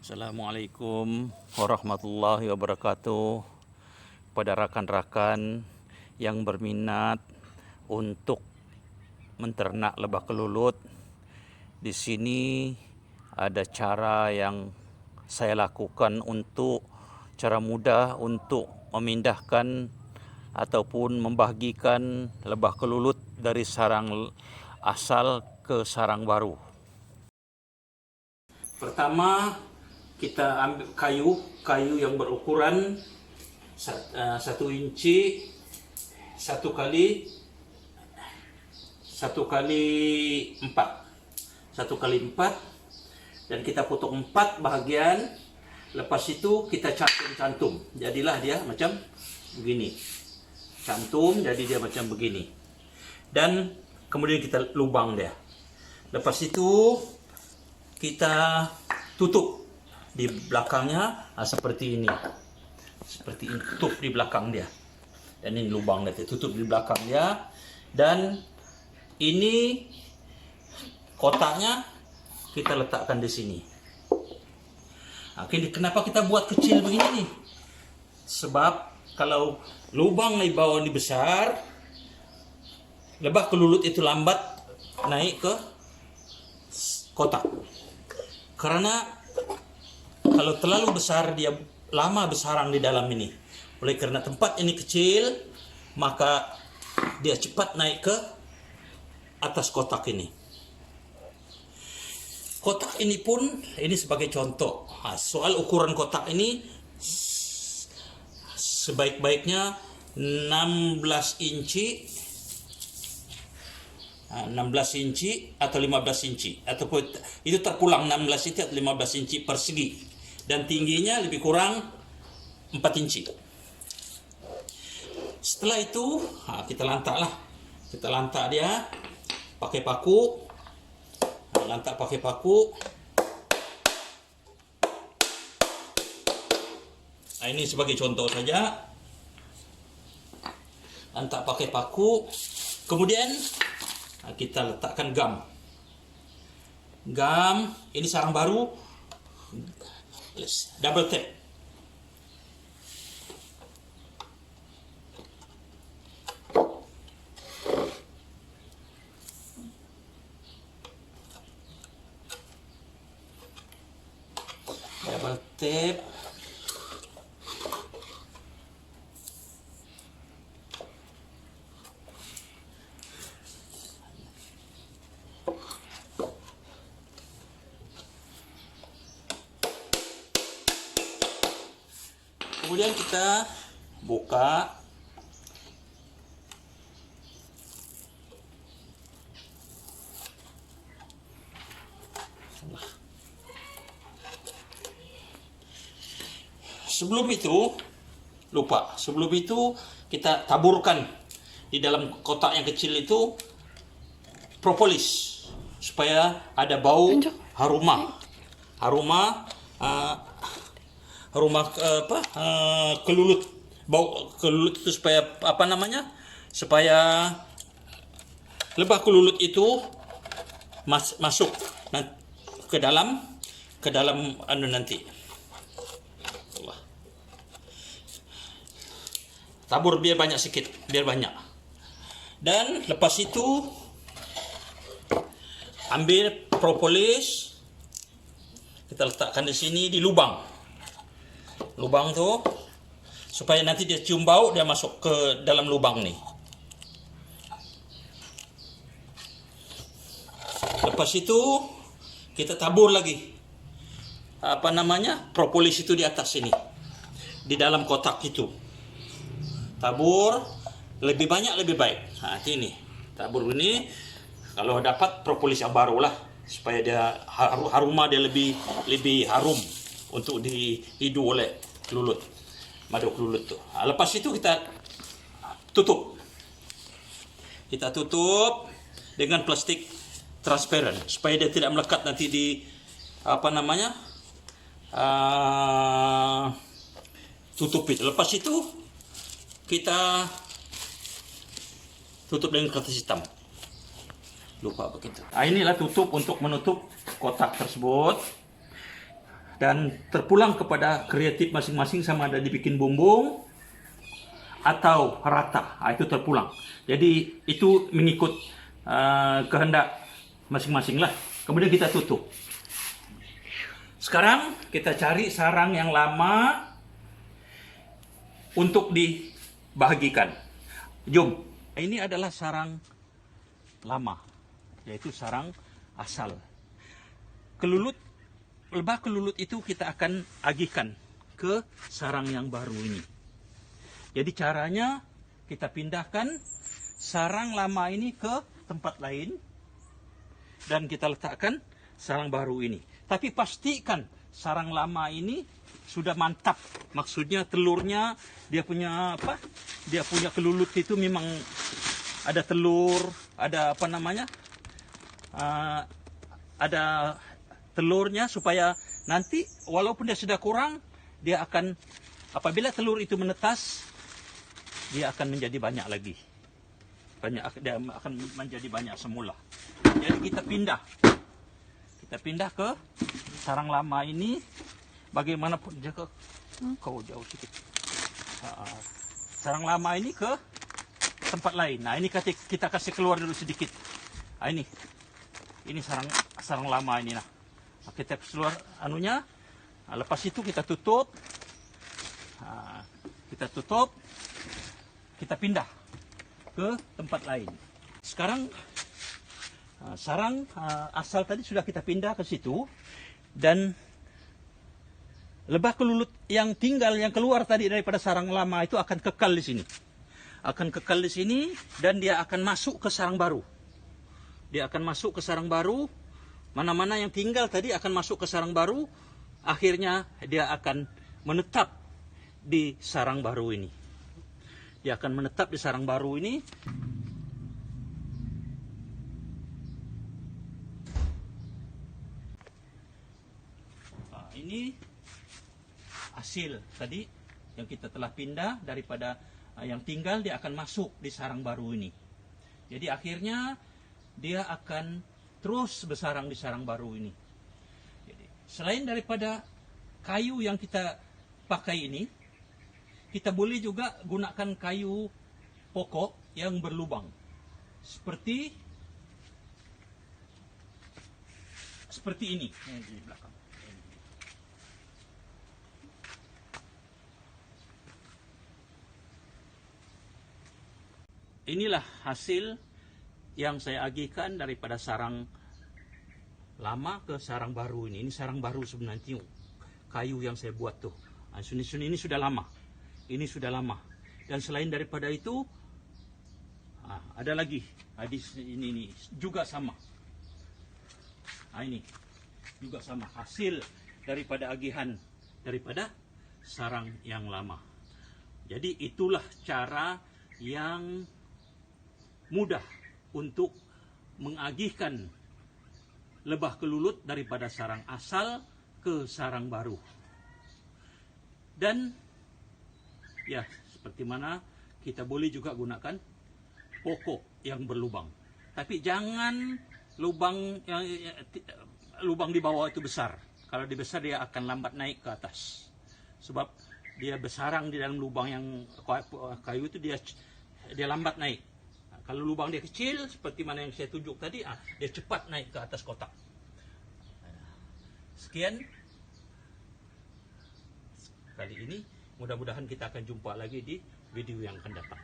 Assalamualaikum warahmatullahi wabarakatuh. Pada rakan-rakan yang berminat untuk menternak lebah kelulut, di sini ada cara yang saya lakukan untuk cara mudah untuk memindahkan ataupun membagikan lebah kelulut dari sarang asal ke sarang baru. Pertama, kita ambil kayu yang berukuran 1 inci 1 kali 4 dan kita potong 4 bahagian. Lepas itu kita cantum, jadilah dia macam begini. Cantum jadi dia macam begini, dan kemudian kita lubang dia. Lepas itu kita tutup di belakangnya seperti ini, tutup di belakang dia, dan ini lubang dia, tutup di belakang dia. Dan ini kotaknya kita letakkan di sini. Kenapa kita buat kecil begini nih? Sebab kalau lubang di bawah ini besar, lebah kelulut itu lambat naik ke kotak. Karena kalau terlalu besar, dia lama bersarang di dalam ini. Oleh karena tempat ini kecil, maka dia cepat naik ke atas kotak ini. Kotak ini pun, ini sebagai contoh. Soal ukuran kotak ini, sebaik-baiknya 16 inci atau 15 inci, ataupun itu terpulang 16 inci atau 15 inci persegi, dan tingginya lebih kurang 4 inci. Setelah itu kita lantak dia pakai paku. Lantak pakai paku. Ini sebagai contoh saja. Lantak pakai paku. Kemudian kita letakkan gam. Ini sarang baru, double tap. Double tap. Kemudian kita buka. Sebelum itu kita taburkan di dalam kotak yang kecil itu propolis supaya ada bau kelulut. Bau kelulut itu supaya supaya lebah kelulut itu masuk ke dalam nanti. Tabur biar banyak. Dan lepas itu ambil propolis, kita letakkan di sini di lubang tuh, supaya nanti dia cium bau, dia masuk ke dalam lubang nih. Lepas itu kita tabur lagi propolis itu di atas sini, di dalam kotak itu. Tabur lebih banyak lebih baik. Ini tabur ini, kalau dapat propolis yang baru lah, supaya dia haruma dia lebih harum untuk dihidu oleh kelulut, madu kelulut tuh. Lepas itu kita tutup dengan plastik transparan supaya dia tidak melekat nanti di tutup itu. Lepas itu kita tutup dengan kertas hitam. Lupa begitu. Inilah tutup untuk menutup kotak tersebut. dan terpulang kepada kreatif masing-masing, sama ada dibikin bumbung atau rata. Itu terpulang. Jadi itu mengikut kehendak masing-masing lah. Kemudian kita tutup. Sekarang kita cari sarang yang lama untuk dibahagikan. Jom. Ini adalah sarang lama, yaitu sarang asal. Lebah kelulut itu kita akan agihkan ke sarang yang baru ini. Jadi caranya kita pindahkan sarang lama ini ke tempat lain dan kita letakkan sarang baru ini. Tapi pastikan sarang lama ini sudah mantap. Maksudnya telurnya, dia punya kelulut itu memang ada telur, ada ada telurnya, supaya nanti walaupun dia sudah kurang, dia akan, apabila telur itu menetas, dia akan menjadi banyak lagi. Dia akan menjadi banyak semula. Jadi kita pindah ke sarang lama ini. Bagaimanapun jaga kau jauh sedikit. Sarang lama ini ke tempat lain. Nah, ini kita kasih keluar dulu sedikit. Nah, ini sarang lama ini. Nah, kita keluar anunya. Nah, lepas itu kita tutup. Kita pindah ke tempat lain. Sekarang sarang asal tadi sudah kita pindah ke situ, dan lebah kelulut yang keluar tadi daripada sarang lama itu akan kekal di sini. Akan kekal di sini, dan dia akan masuk ke sarang baru. Mana-mana yang tinggal tadi akan masuk ke sarang baru. Akhirnya dia akan menetap di sarang baru ini. Ini hasil tadi yang kita telah pindah daripada yang tinggal, dia akan masuk di sarang baru ini. Jadi akhirnya dia akan terus bersarang di sarang baru ini. Jadi, selain daripada kayu yang kita pakai ini, kita boleh juga gunakan kayu pokok yang berlubang. Seperti ini di belakang. Inilah hasil yang saya agihkan daripada sarang lama ke sarang baru ini. Ini sarang baru sebenarnya, kayu yang saya buat tuh. Ini sudah lama. Dan selain daripada itu, ada lagi. Ini juga sama. Ini juga sama, hasil daripada agihan daripada sarang yang lama. Jadi itulah cara yang mudah untuk mengagihkan lebah kelulut daripada sarang asal ke sarang baru. Dan ya, seperti mana kita boleh juga gunakan pokok yang berlubang. Tapi jangan lubang di bawah itu besar. Kalau di besar, dia akan lambat naik ke atas. Sebab dia bersarang di dalam lubang yang kayu itu, dia lambat naik. Kalau lubang dia kecil, seperti mana yang saya tunjuk tadi, dia cepat naik ke atas kotak. Sekian kali ini. Mudah-mudahan kita akan jumpa lagi di video yang akan datang.